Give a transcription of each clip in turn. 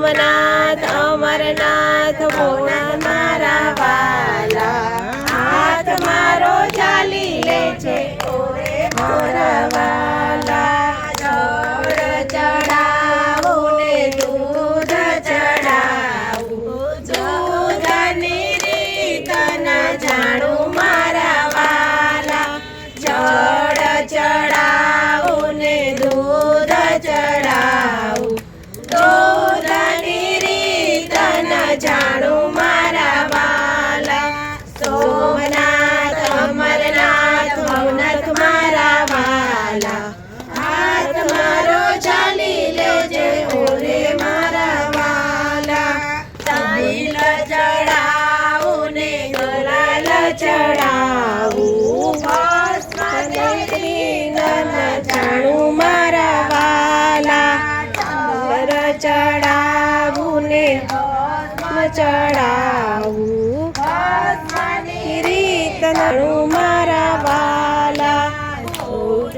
સોમનાથ અમરનાથ ભોળાનાથ મારા વાલા, હાથ મારો ચાલી લે છે ઓરે મારા વાલા. જળ ચડાવું ને દૂધ ચડાવું, દૂધની રીત ન જાણું મારા વાલા. જળ ચડાવું ને દૂધ ચડાવું, દૂધની રીત ન જાણું મારા વાલા. સોમનાથ અમરનાથ ભવનાથ મારા વાલા, હાથ મારો ચાલી લેજે ઓરે મારા વાલા. તૈલ ચડાવું ને ગુલાલ ચડાવું, ભસ્મની રીત ન જાણું મારા વાલા. ચંદ્ર ચડાવું ને ભસ્મ ચડાવું, ભસ્મની રીત ન જાણું મારા વાલા. ફૂલ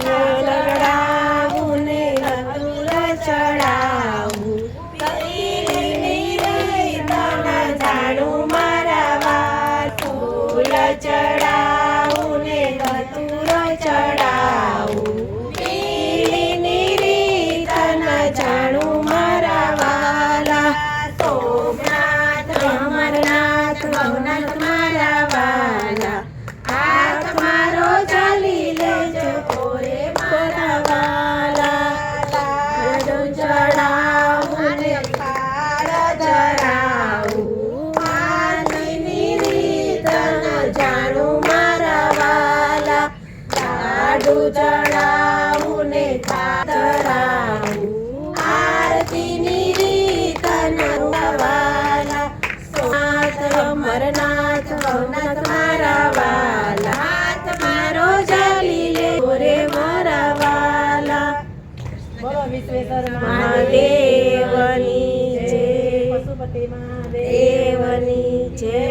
લગડાવું ને ધતૂર ચડાવું, પીલીની રીત ન જાણું મારા વાલા. ફૂલ ચડાવું ને ધતૂર ચડાવું, પીલીની રીત ન જાણું મારા વાલા. સોમનાથ અમરનાથ ભવનાથ મારા વાલા, હાથ મારો ચાલી લેજો ઓરે મારા વાલા. લાડુ ચડાવું ને થાળ ધરાવું, આરતીની રીત ન જાણું મારા વાલા. લાડુ ચડાવું ને થાળ ધરાવું, આરતીની રીત ન વાલા. સોમનાથ અમરનાથ ભવનાથ મારા વાલા, હાથ મારો ચાલી લે ઓરે મારા વાલા. બોલો વિશ્વેશ્વર મહાદેવની જય, પશુપતિ મહાદેવની જય.